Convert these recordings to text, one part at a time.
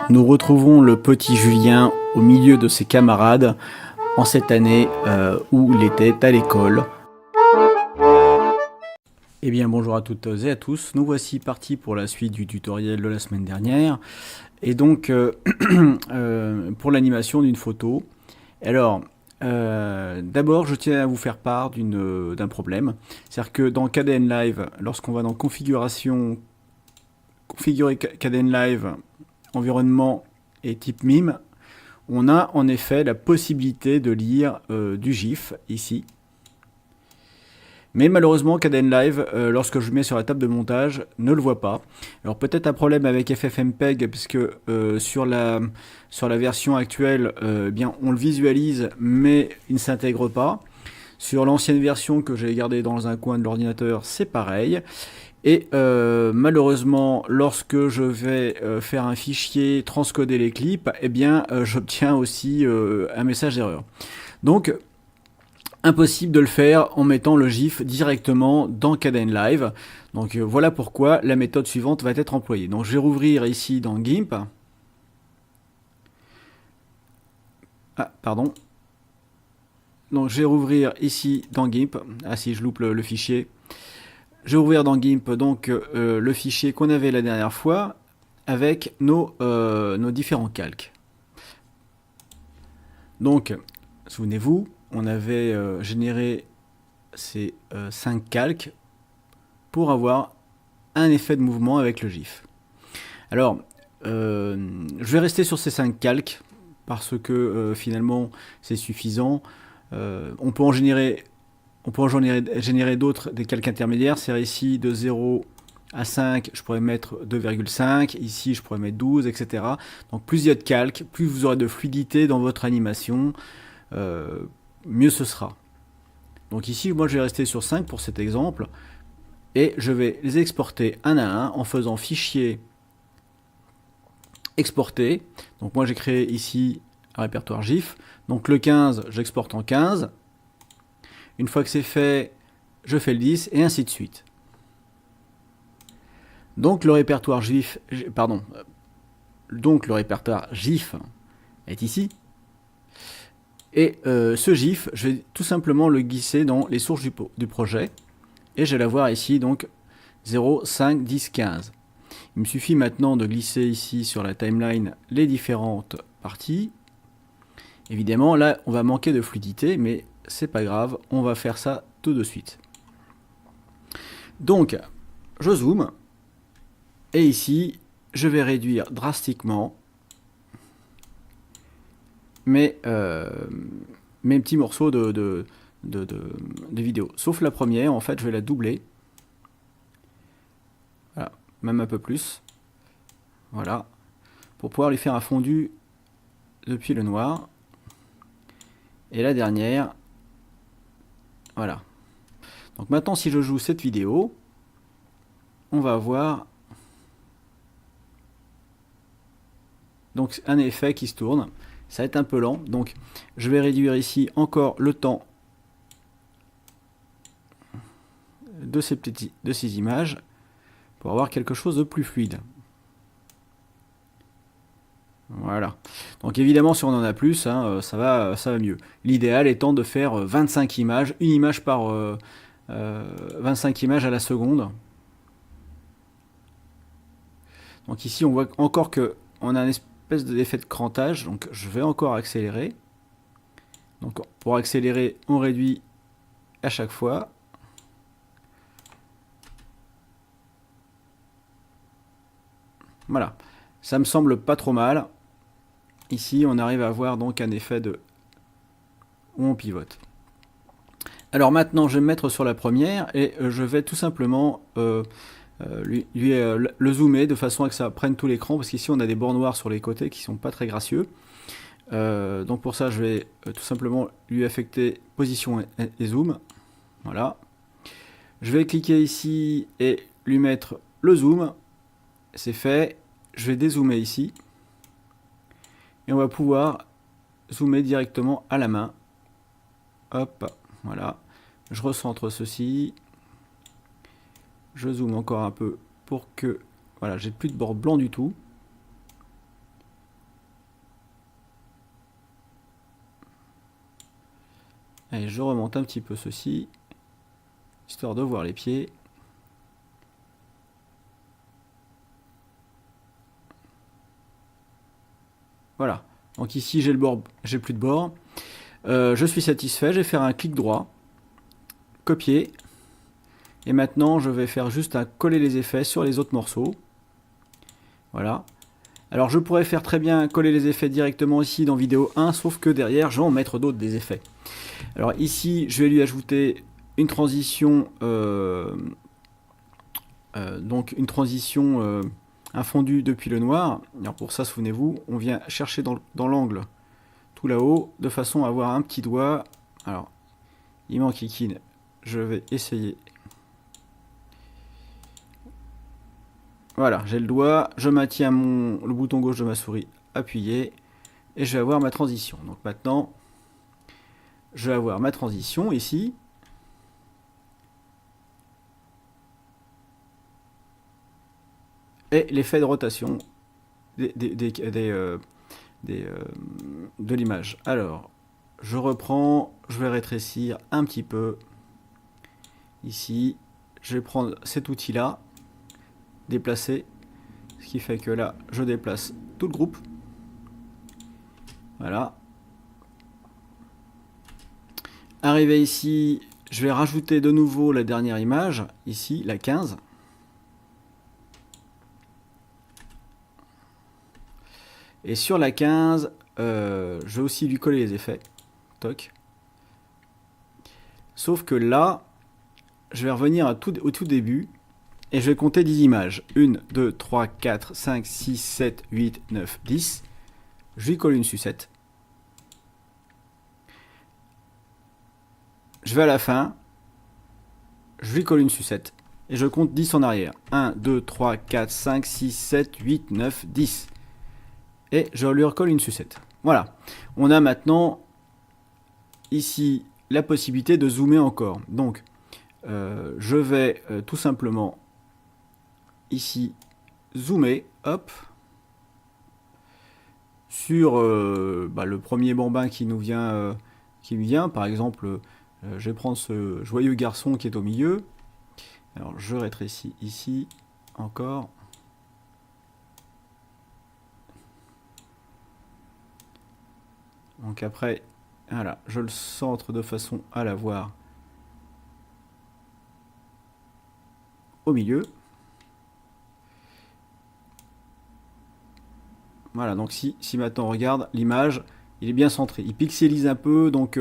Nous retrouvons le petit Julien au milieu de ses camarades en cette année où il était à l'école. Eh bien bonjour à toutes et à tous, nous voici partis pour la suite du tutoriel de la semaine dernière. Et donc pour l'animation d'une photo. Alors d'abord je tiens à vous faire part d'un problème. C'est-à-dire que dans Kdenlive, lorsqu'on va dans configuration, configurer Kdenlive, environnement et type mime, on a en effet la possibilité de lire du GIF ici. Mais malheureusement, Kdenlive, lorsque je le mets sur la table de montage, ne le voit pas. Alors peut-être un problème avec FFmpeg, puisque sur la version actuelle, bien, on le visualise, mais il ne s'intègre pas. Sur l'ancienne version que j'ai gardée dans un coin de l'ordinateur, c'est pareil. Et malheureusement, lorsque je vais faire un fichier, transcoder les clips, eh bien, j'obtiens aussi un message d'erreur. Donc, impossible de le faire en mettant le GIF directement dans Kdenlive. Donc voilà pourquoi la méthode suivante va être employée. Donc je vais rouvrir ici dans GIMP. Ah, pardon. Donc je vais rouvrir ici dans GIMP. Ah si, je loupe le fichier. Je vais ouvrir dans GIMP donc le fichier qu'on avait la dernière fois avec nos différents calques. Donc, souvenez-vous, on avait généré ces 5 calques pour avoir un effet de mouvement avec le GIF. Alors, je vais rester sur ces 5 calques parce que finalement c'est suffisant. On peut en générer d'autres, des calques intermédiaires. C'est ici de 0 à 5, je pourrais mettre 2,5. Ici, je pourrais mettre 12, etc. Donc plus il y a de calques, plus vous aurez de fluidité dans votre animation, mieux ce sera. Donc ici, moi, je vais rester sur 5 pour cet exemple. Et je vais les exporter un à un en faisant fichier exporter. Donc moi, j'ai créé ici un répertoire GIF. Donc le 15, j'exporte en 15. Une fois que c'est fait, je fais le 10 et ainsi de suite. Donc le répertoire GIF, donc le répertoire GIF est ici. Et ce GIF, je vais tout simplement le glisser dans les sources du projet. Et je vais l'avoir ici, donc 0, 5, 10, 15. Il me suffit maintenant de glisser ici sur la timeline les différentes parties. Évidemment, là, on va manquer de fluidité, mais c'est pas grave, on va faire ça tout de suite. Donc, je zoome. Et ici, je vais réduire drastiquement mes petits morceaux de vidéo. Sauf la première, en fait, je vais la doubler. Voilà, même un peu plus. Voilà. Pour pouvoir lui faire un fondu depuis le noir. Et la dernière, voilà. Donc maintenant, si je joue cette vidéo, on va avoir donc un effet qui se tourne. Ça va être un peu lent, donc je vais réduire ici encore le temps de ces images pour avoir quelque chose de plus fluide. Voilà. Donc évidemment, si on en a plus, hein, ça va mieux. L'idéal étant de faire 25 images, une image par 25 images à la seconde. Donc ici, on voit encore que on a un espèce d'effet de crantage. Donc je vais encore accélérer. Donc pour accélérer, on réduit à chaque fois. Voilà. Ça me semble pas trop mal. Ici, on arrive à avoir donc un effet où on pivote. Alors maintenant, je vais me mettre sur la première et je vais tout simplement le zoomer de façon à que ça prenne tout l'écran, parce qu'ici on a des bords noirs sur les côtés qui sont pas très gracieux. Donc pour ça, je vais tout simplement lui affecter position et zoom. Voilà. Je vais cliquer ici et lui mettre le zoom. C'est fait. Je vais dézoomer ici. Et on va pouvoir zoomer directement à la main. Hop, voilà. Je recentre ceci. Je zoome encore un peu pour que Voilà, j'ai plus de bord blanc du tout. Allez, je remonte un petit peu ceci, histoire de voir les pieds. Voilà. Donc ici, j'ai le bord, j'ai plus de bord. Je suis satisfait. Je vais faire un clic droit, copier. Et maintenant, je vais faire juste un coller les effets sur les autres morceaux. Voilà. Alors, je pourrais faire très bien coller les effets directement ici dans vidéo 1, sauf que derrière, je vais en mettre d'autres des effets. Alors ici, je vais lui ajouter une transition, un fondu depuis le noir. Alors pour ça, souvenez-vous, on vient chercher dans l'angle tout là-haut, de façon à avoir un petit doigt. Alors, il m'enquiquine. Je vais essayer. Voilà, j'ai le doigt, je maintiens le bouton gauche de ma souris appuyé, et je vais avoir ma transition. Donc maintenant, je vais avoir ma transition ici. Et l'effet de rotation de l'image. Alors, je reprends, je vais rétrécir un petit peu. Ici, je vais prendre cet outil-là, déplacer, ce qui fait que là, je déplace tout le groupe. Voilà. Arrivé ici, je vais rajouter de nouveau la dernière image, ici, la 15. Et sur la 15, je vais aussi lui coller les effets. Toc. Sauf que là, je vais revenir au tout début et je vais compter 10 images. 1, 2, 3, 4, 5, 6, 7, 8, 9, 10. Je lui colle une sucette. Je vais à la fin. Je lui colle une sucette. Et je compte 10 en arrière. 1, 2, 3, 4, 5, 6, 7, 8, 9, 10. Et je lui recolle une sucette. Voilà. On a maintenant ici la possibilité de zoomer encore. Donc, je vais tout simplement ici zoomer, hop, sur le premier bambin qui nous vient, par exemple, je vais prendre ce joyeux garçon qui est au milieu. Alors je rétrécis ici encore. Donc après, voilà, je le centre de façon à l'avoir au milieu. Voilà, donc si maintenant on regarde l'image, il est bien centré. Il pixelise un peu, donc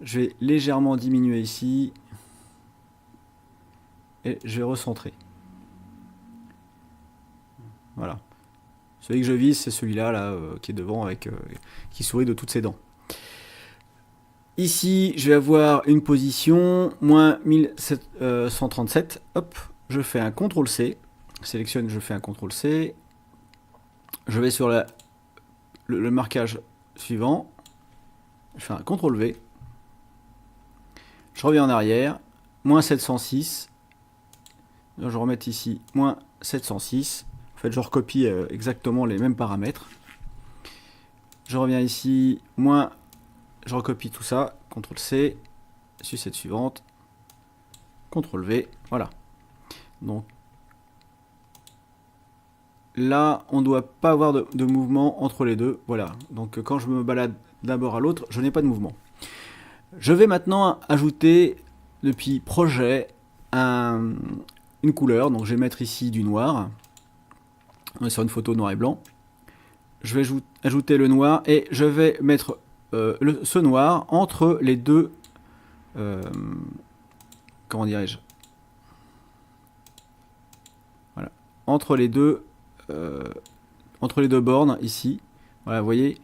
je vais légèrement diminuer ici. Et je vais recentrer. Voilà. Celui que je vise, c'est celui-là là, qui est devant, qui sourit de toutes ses dents. Ici, je vais avoir une position, moins 1137. Hop, je fais un CTRL-C. Sélectionne, je fais un CTRL-C. Je vais sur le marquage suivant. Je fais un CTRL-V. Je reviens en arrière. Moins 706. Je vais remettre ici, moins 706. En fait, je recopie exactement les mêmes paramètres. Je reviens ici, je recopie tout ça, CTRL-C, sucette suivante, CTRL-V, voilà. Donc là, on ne doit pas avoir de mouvement entre les deux, voilà. Donc quand je me balade d'un bord à l'autre, je n'ai pas de mouvement. Je vais maintenant ajouter, depuis projet, une couleur. Donc je vais mettre ici du noir. On est sur une photo noir et blanc. Je vais ajouter le noir et je vais mettre ce noir entre les deux, comment dirais-je, voilà, entre les deux bornes ici. Voilà, vous voyez,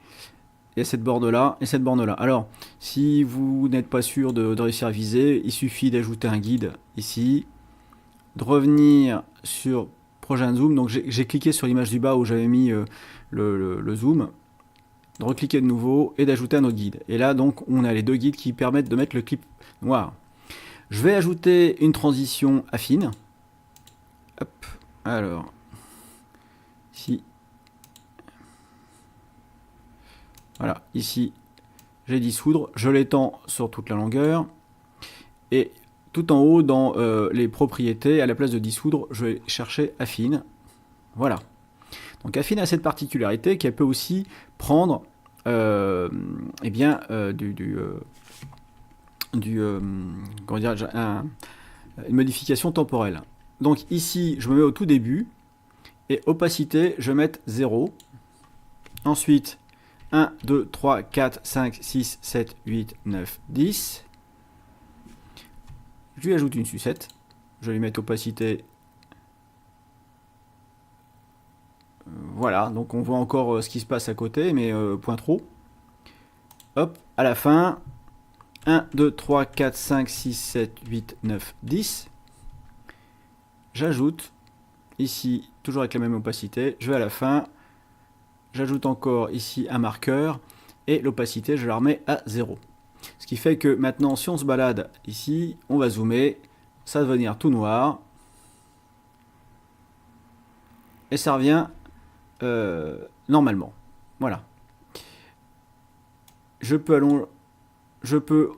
il y a cette borne là et cette borne là. Alors, si vous n'êtes pas sûr de réussir à viser, il suffit d'ajouter un guide ici, de revenir sur projet zoom. Donc j'ai cliqué sur l'image du bas où j'avais mis le zoom, de recliquer de nouveau et d'ajouter un autre guide. Et là donc on a les deux guides qui permettent de mettre le clip noir. Je vais ajouter une transition affine. Hop, alors ici. Voilà, ici, j'ai dissoudre. Je l'étends sur toute la longueur. Et tout en haut, dans les propriétés, à la place de dissoudre, je vais chercher affine. Voilà. Donc affine a cette particularité qu'elle peut aussi prendre eh bien, comment dire, une modification temporelle. Donc ici, je me mets au tout début, et opacité, je vais mettre 0. Ensuite, 1, 2, 3, 4, 5, 6, 7, 8, 9, 10. Je lui ajoute une sucette. Je vais lui mettre opacité. Voilà, donc on voit encore ce qui se passe à côté, mais point trop. Hop, à la fin, 1, 2, 3, 4, 5, 6, 7, 8, 9, 10. J'ajoute, ici, toujours avec la même opacité, je vais à la fin, j'ajoute encore ici un marqueur, et l'opacité, je la remets à 0. Ce qui fait que maintenant, si on se balade ici, on va zoomer, ça va devenir tout noir, et ça revient normalement. Voilà. Je peux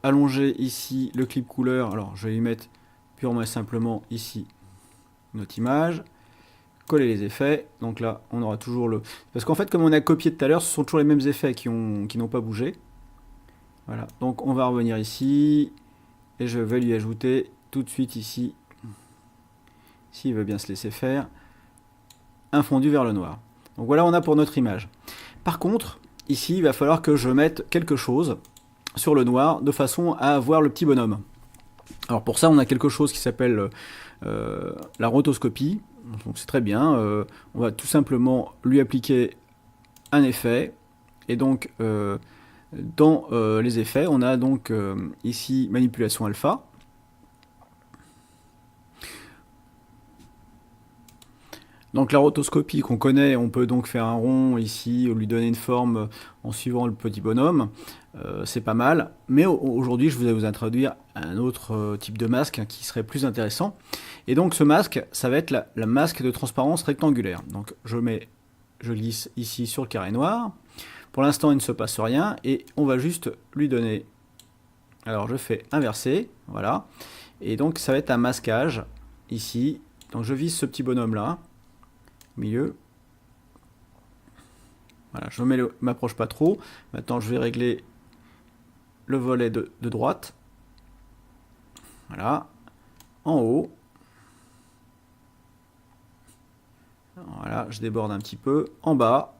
allonger ici le clip couleur. Alors, je vais lui mettre purement et simplement ici notre image. Coller les effets. Donc là, on aura toujours le... Parce qu'en fait, comme on a copié tout à l'heure, ce sont toujours les mêmes effets qui n'ont pas bougé. Voilà. Donc, on va revenir ici. Et je vais lui ajouter tout de suite ici, s'il veut bien se laisser faire, un fondu vers le noir. Donc voilà, on a pour notre image. Par contre, ici, il va falloir que je mette quelque chose sur le noir de façon à avoir le petit bonhomme. Alors pour ça, on a quelque chose qui s'appelle la rotoscopie. Donc c'est très bien. On va tout simplement lui appliquer un effet. Et donc, dans les effets, on a donc ici manipulation alpha. Donc la rotoscopie qu'on connaît, on peut donc faire un rond ici, ou lui donner une forme en suivant le petit bonhomme. C'est pas mal. Mais aujourd'hui, je vais vous introduire un autre type de masque qui serait plus intéressant. Et donc ce masque, ça va être la masque de transparence rectangulaire. Donc je glisse ici sur le carré noir. Pour l'instant, il ne se passe rien. Et on va juste lui donner... Alors je fais inverser, voilà. Et donc ça va être un masquage ici. Donc je vise ce petit bonhomme là. Milieu. Voilà, je ne m'approche pas trop. Maintenant, je vais régler le volet de droite. Voilà. En haut. Voilà, je déborde un petit peu. En bas.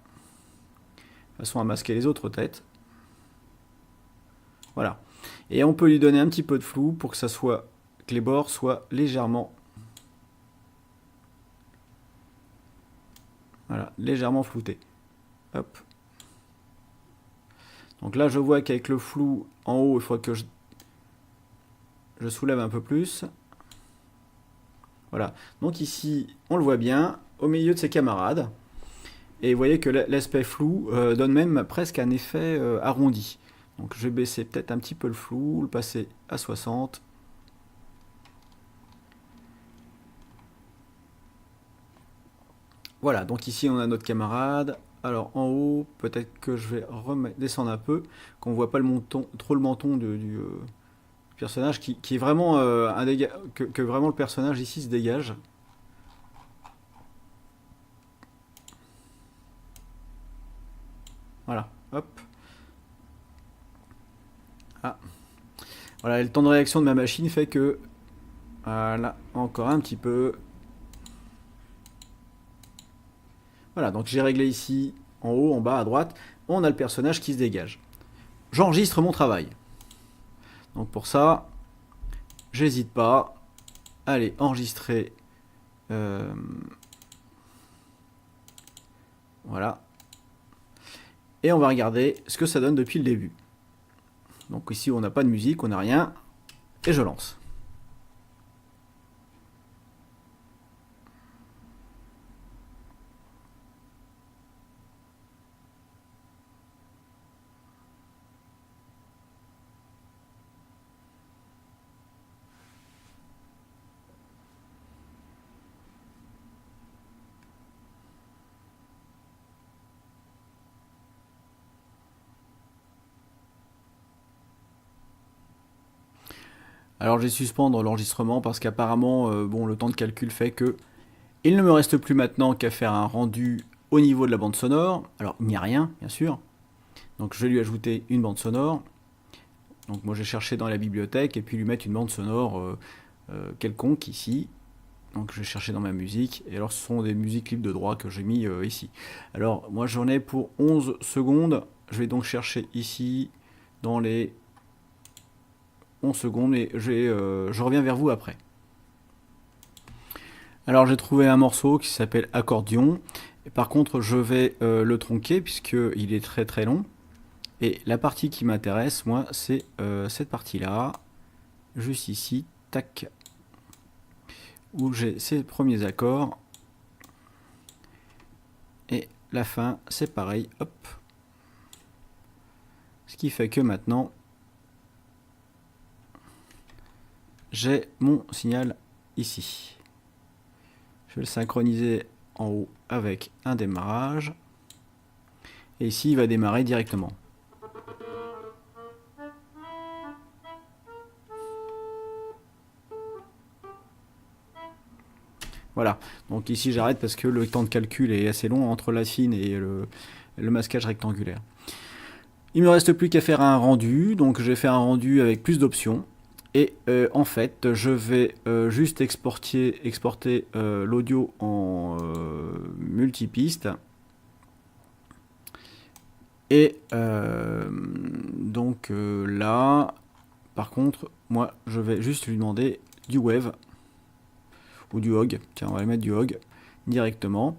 De façon à masquer les autres têtes. Voilà. Et on peut lui donner un petit peu de flou pour que les bords soient légèrement... Voilà, légèrement floutés. Hop. Donc là, je vois qu'avec le flou en haut, il faut que je soulève un peu plus. Voilà. Donc ici, on le voit bien, au milieu de ses camarades. Et vous voyez que l'aspect flou donne même presque un effet arrondi. Donc je vais baisser peut-être un petit peu le flou, le passer à 60. Voilà, donc ici on a notre camarade. Alors en haut, peut-être que je vais descendre un peu, qu'on ne voit pas trop le menton du personnage, qui est vraiment que vraiment le personnage ici se dégage. Voilà, hop. Ah. Voilà, le temps de réaction de ma machine fait que... Voilà, encore un petit peu... Voilà, donc j'ai réglé ici, en haut, en bas, à droite, on a le personnage qui se dégage. J'enregistre mon travail. Donc pour ça, j'hésite pas. Allez, enregistrer. Voilà. Et on va regarder ce que ça donne depuis le début. Donc ici, on n'a pas de musique, on n'a rien. Et je lance. Alors j'ai suspendre l'enregistrement parce qu'apparemment, bon, le temps de calcul fait que il ne me reste plus maintenant qu'à faire un rendu au niveau de la bande sonore. Alors il n'y a rien, bien sûr. Donc je vais lui ajouter une bande sonore. Donc moi j'ai cherché dans la bibliothèque et puis lui mettre une bande sonore quelconque ici. Donc je vais chercher dans ma musique. Et alors ce sont des musiques libres de droit que j'ai mis ici. Alors moi j'en ai pour 11 secondes. Je vais donc chercher ici dans les 11 secondes et je reviens vers vous après. Alors j'ai trouvé un morceau qui s'appelle Accordion. Et par contre je vais le tronquer puisqu'il est très très long. Et la partie qui m'intéresse, moi, c'est cette partie-là, juste ici, tac, où j'ai ces premiers accords. Et la fin, c'est pareil, hop. Ce qui fait que maintenant, j'ai mon signal ici. Je vais le synchroniser en haut avec un démarrage. Et ici, il va démarrer directement. Voilà, donc ici j'arrête parce que le temps de calcul est assez long entre la fine et le masquage rectangulaire. Il me reste plus qu'à faire un rendu, donc je vais faire un rendu avec plus d'options. Et en fait, je vais juste exporter l'audio en multipiste. Et donc là, par contre, moi je vais juste lui demander du wave ou du hog. Tiens, on va mettre du hog directement.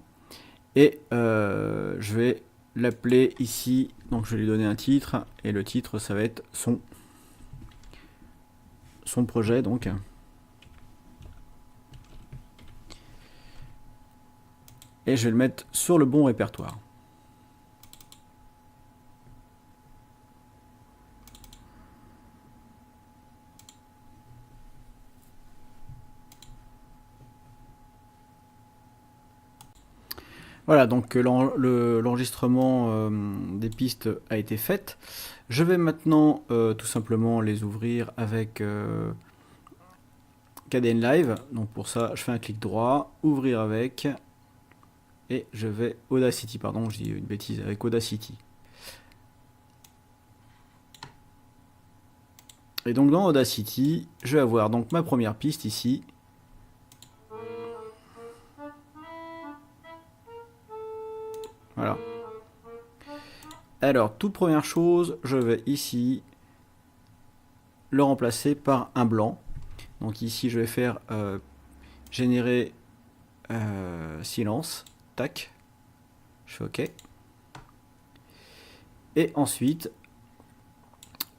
Et je vais l'appeler ici. Donc je vais lui donner un titre. Et le titre, ça va être son projet. Donc. Et je vais le mettre sur le bon répertoire. Voilà, donc l'enregistrement des pistes a été fait. Je vais maintenant tout simplement les ouvrir avec Kdenlive. Donc pour ça, je fais un clic droit, ouvrir avec, et je vais Audacity, pardon, je dis une bêtise, avec Audacity. Et donc dans Audacity, je vais avoir donc ma première piste ici. Voilà. Alors, toute première chose, je vais ici le remplacer par un blanc. Donc ici, je vais faire générer silence. Tac. Je fais OK. Et ensuite,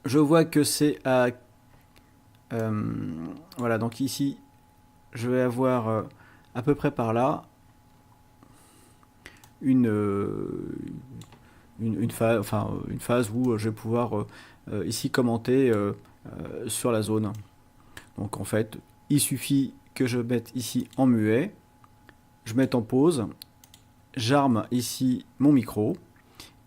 je vois que c'est à... voilà, donc ici, je vais avoir à peu près par là une phase où je vais pouvoir ici commenter sur la zone. Donc en fait, il suffit que je mette ici en muet, je mette en pause, j'arme ici mon micro,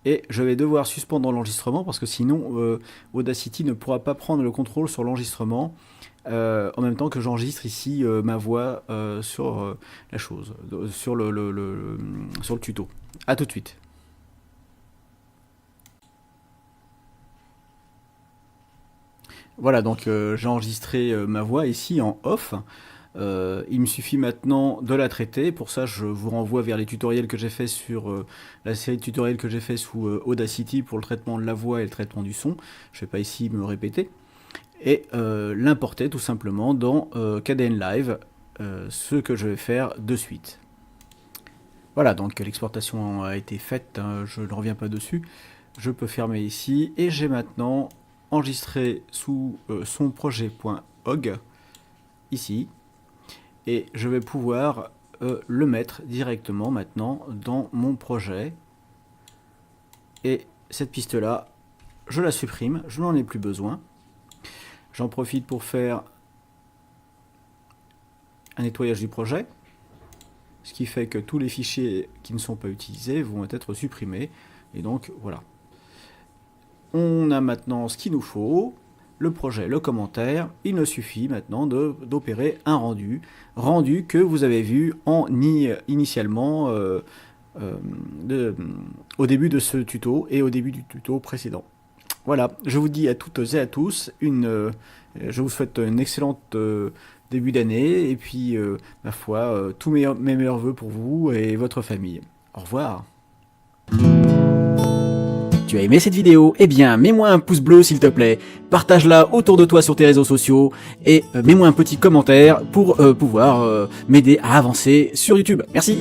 et je vais devoir suspendre l'enregistrement parce que sinon Audacity ne pourra pas prendre le contrôle sur l'enregistrement en même temps que j'enregistre ici ma voix sur la chose, sur le tuto. A tout de suite. Voilà, donc j'ai enregistré ma voix ici en off. Il me suffit maintenant de la traiter. Pour ça, je vous renvoie vers les tutoriels que j'ai fait sur la série de tutoriels que j'ai fait sous Audacity pour le traitement de la voix et le traitement du son. Je ne vais pas ici me répéter. Et l'importer tout simplement dans Kdenlive, ce que je vais faire de suite. Voilà, donc l'exportation a été faite, hein, je ne reviens pas dessus. Je peux fermer ici et j'ai maintenant enregistré sous son projet.hog ici. Et je vais pouvoir le mettre directement maintenant dans mon projet. Et cette piste-là, je la supprime, je n'en ai plus besoin. J'en profite pour faire un nettoyage du projet. Ce qui fait que tous les fichiers qui ne sont pas utilisés vont être supprimés. Et donc voilà. On a maintenant ce qu'il nous faut. le projet, le commentaire, il ne suffit maintenant d'opérer un rendu que vous avez vu initialement au début de ce tuto et au début du tuto précédent. Voilà, je vous dis à toutes et à tous, je vous souhaite une excellente début d'année et puis, ma foi, tous mes meilleurs vœux pour vous et votre famille. Au revoir. Tu as aimé cette vidéo? Eh bien, mets-moi un pouce bleu s'il te plaît, partage-la autour de toi sur tes réseaux sociaux et mets-moi un petit commentaire pour pouvoir m'aider à avancer sur YouTube. Merci.